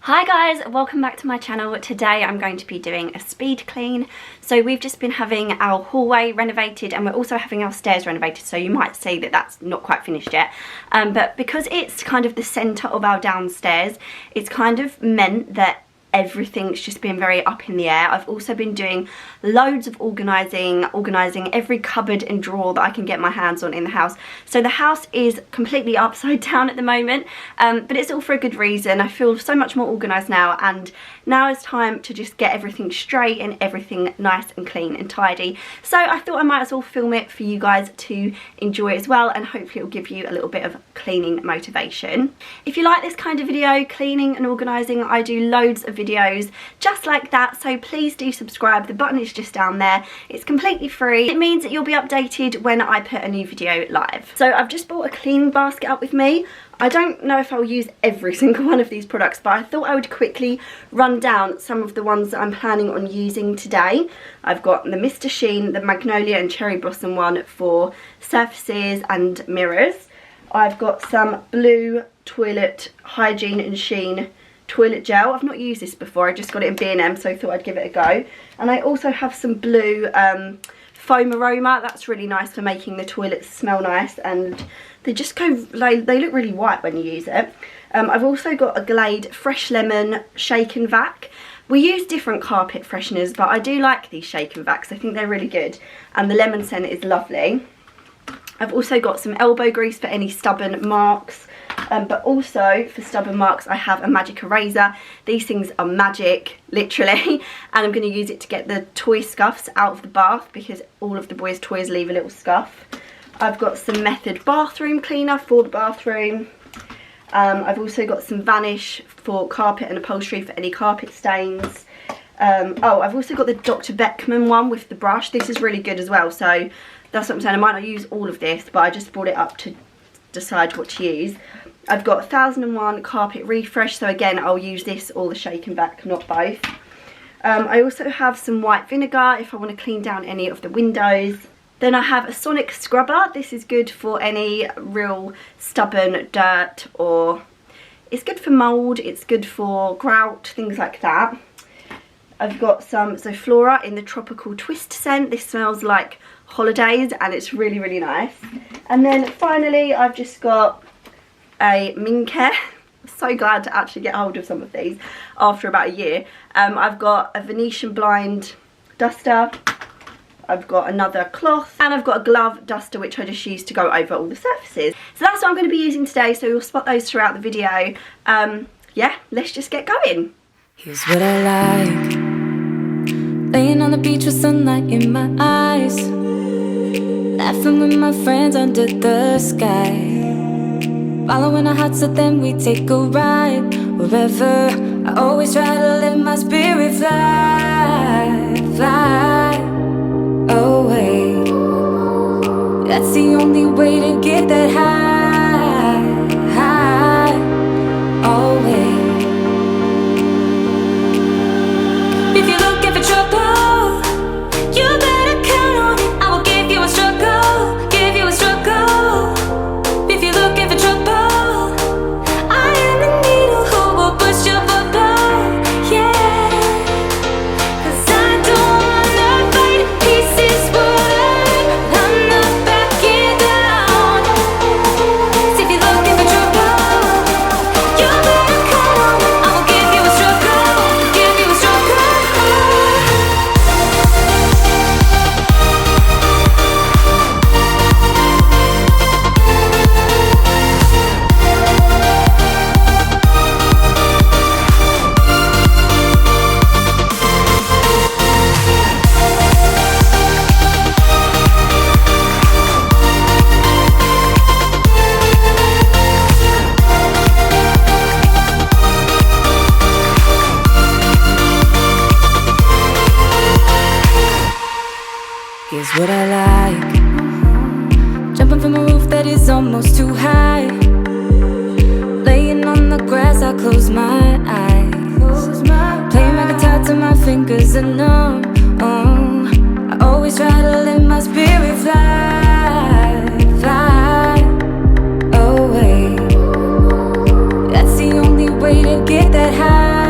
Hi guys, welcome back to my channel. Today I'm going to be doing a speed clean. So we've just been having our hallway renovated and we're also having our stairs renovated, so you might see that that's not quite finished yet. But because it's kind of the centre of our downstairs, it's kind of meant that everything's just been very up in the air. I've also been doing loads of organising every cupboard and drawer that I can get my hands on in the house. So the house is completely upside down at the moment, but it's all for a good reason. I feel so much more organised now, and now is time to just get everything straight and everything nice and clean and tidy. So I thought I might as well film it for you guys to enjoy as well, and hopefully it'll give you a little bit of cleaning motivation. If you like this kind of video, cleaning and organising, I do loads of videos just like that, so please do subscribe. The button is just down there. It's completely free. It means that you'll be updated when I put a new video live. So I've just bought a cleaning basket up with me. I don't know if I'll use every single one of these products, but I thought I would quickly run down some of the ones that I'm planning on using today. I've got the Mr. Sheen, the Magnolia and Cherry Blossom one for surfaces and mirrors. I've got some blue toilet hygiene and sheen toilet gel. I've not used this before, I just got it in B&M, so I thought I'd give it a go. And I also have some blue foam aroma. That's really nice for making the toilets smell nice, and they just go, they look really white when you use it. I've also got a Glade Fresh Lemon Shake and Vac. We use different carpet fresheners, but I do like these Shake and Vacs. I think they're really good, and the lemon scent is lovely. I've also got some elbow grease for any stubborn marks, but also for stubborn marks I have a magic eraser. These things are magic, literally, and I'm going to use it to get the toy scuffs out of the bath, because all of the boys' toys leave a little scuff. I've got some Method bathroom cleaner for the bathroom. I've also got some Vanish for carpet and upholstery for any carpet stains. Oh, I've also got the Dr. Beckman one with the brush. This is really good as well, so that's what I'm saying. I might not use all of this, but I just brought it up to decide what to use. I've got 1001 Carpet Refresh, so again I'll use this or the Shake and Vac, not both. I also have some white vinegar if I want to clean down any of the windows. Then I have a Sonic Scrubber. This is good for any real stubborn dirt, or it's good for mould, it's good for grout, things like that. I've got some Zoflora in the Tropical Twist scent. This smells like holidays and it's really, really nice. And then finally I've just got a Mincare. I'm so glad to actually get hold of some of these after about a year. I've got a Venetian blind duster. I've got another cloth, and I've got a glove duster which I just use to go over all the surfaces. So that's what I'm going to be using today, so you'll spot those throughout the video. Yeah, let's just get going. Here's what I like: laying on the beach with sunlight in my eyes, laughing with my friends under the sky, following our hearts so then we take a ride. Wherever, I always try to let my spirit fly, fly away. That's the only way to get that high, high, always. If you're looking for trouble, you better count on it. I will give you a struggle, give you a struggle. If you're looking for trouble, I am the needle who will push your bubble, yeah. 'Cause I don't wanna fight pieces wood, I'm not backing down. So if you're looking for trouble, you better count on it. I will give you a struggle, give you a struggle. Here's what I like: jumping from a roof that is almost too high, laying on the grass, I close my eyes, playing my guitar till my fingers are numb. I always try to let my spirit fly, fly away. That's the only way to get that high.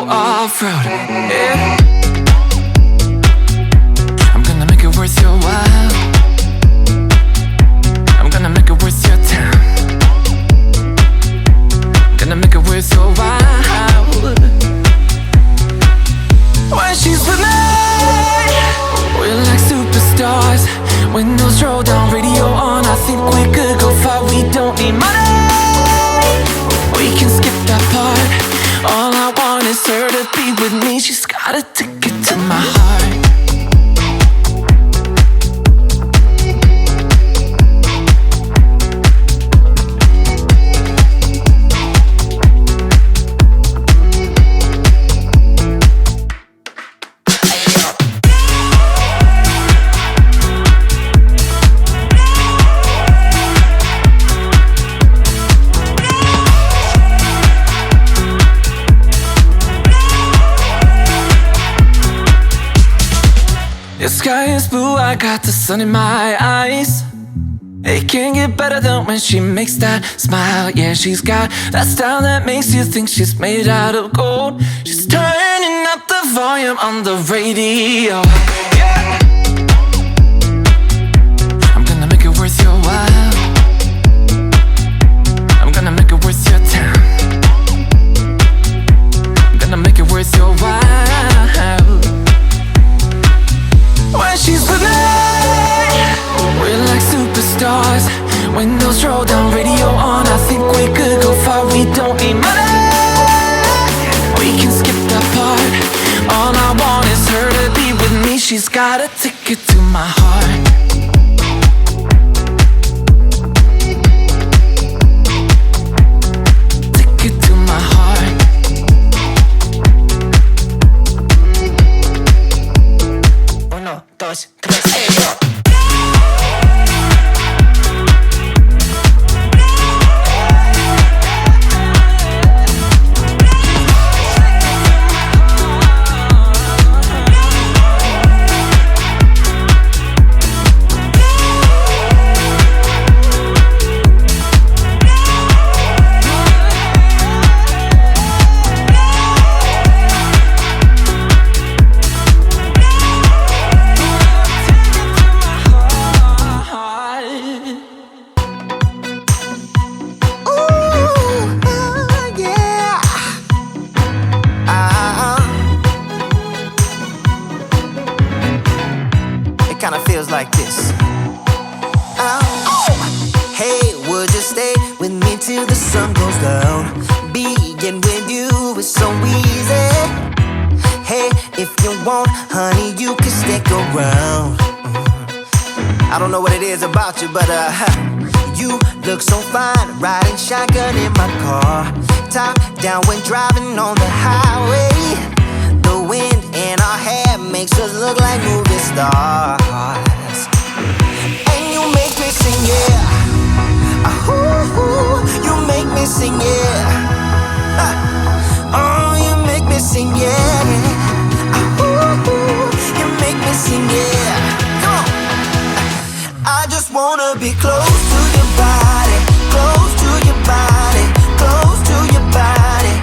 off-road. Yeah. I'm gonna make it worth your while. I'm gonna make it worth your time. Gonna make it worth your while. When she's with me, we're like superstars. Windows roll down, radio on. I think we could go far. We don't need money. We can skip that part. All I want is her to be with me. She's got a ticket to my heart. The sky is blue, I got the sun in my eyes. It can't get better than when she makes that smile. Yeah, she's got that style that makes you think she's made out of gold. She's turning up the volume on the radio. Yeah. I'm gonna make it worth your while. I'm gonna make it worth your time. I'm gonna make it worth your while. When she's with me, we're like superstars. Windows roll down, radio on. I think we could go far. We don't need money. We can skip that part. All I want is her to be with me. She's got a ticket to my heart. Ticket to my heart. Uno, dos, tres, hey, yo. Kinda feels like this. Oh, hey, would you stay with me till the sun goes down? Being with you is so easy. Hey, if you want, honey, you can stick around. I don't know what it is about you, but you look so fine, riding shotgun in my car, top down when driving on the highway. The wind in our hair makes us look like movie stars. And you make me sing, yeah. Ooh, you make me sing, yeah. Oh, you make me sing, yeah. Ooh, you make me sing, yeah. Come on. I just wanna be close to your body, close to your body, close to your body.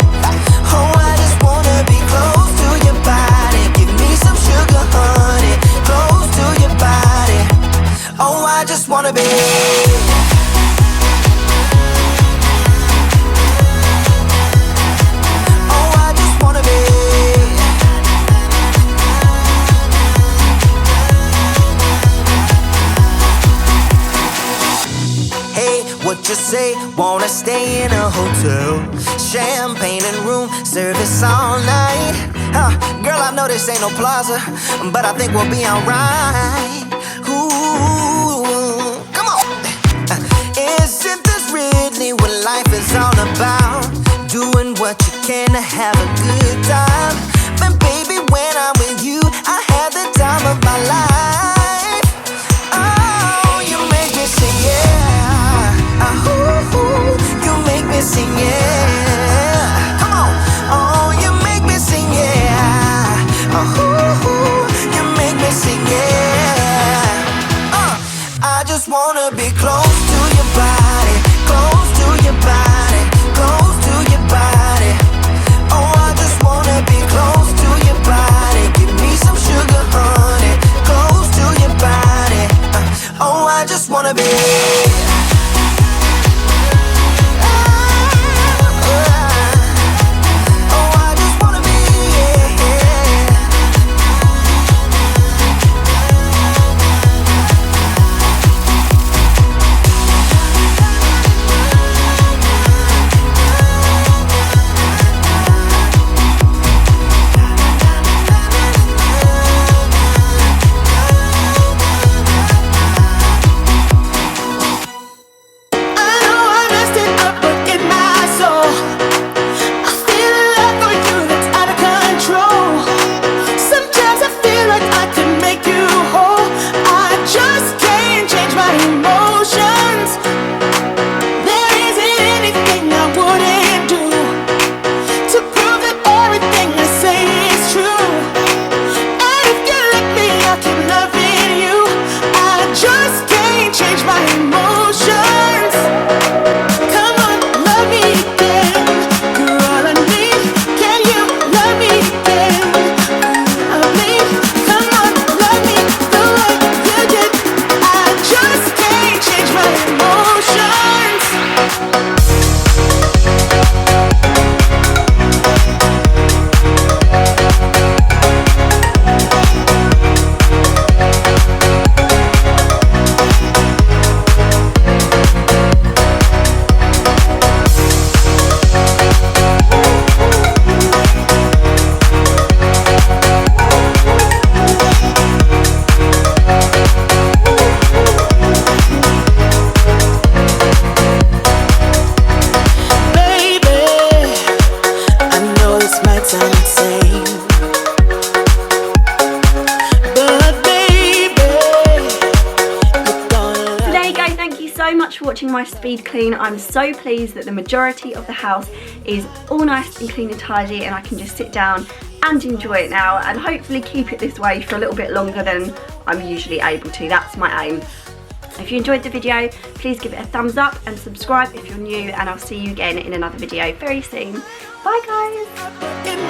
Oh, I just wanna be close to your body. Give me some sugar, honey, close to your body. Oh, I just wanna be. Oh, I just wanna be. Hey, what you say? Wanna stay in a hotel? Champagne and room service all night. Girl, I know this ain't no plaza, but I think we'll be alright. Ooh, come on. Isn't this really what life is all about? Doing what you can to have a good time. But baby, when I'm with you, I have the time of my life. Oh, you make me sing, yeah. Ooh, you make me sing, yeah. Come on. Oh, you make me sing, yeah. Ooh, you make me sing, yeah. I just wanna be close to your body, close to your body, close to your body. Oh, I just wanna be nice speed clean. I'm so pleased that the majority of the house is all nice and clean and tidy, and I can just sit down and enjoy it now, and hopefully keep it this way for a little bit longer than I'm usually able to. That's my aim. If you enjoyed the video, please give it a thumbs up and subscribe if you're new, and I'll see you again in another video very soon. Bye guys!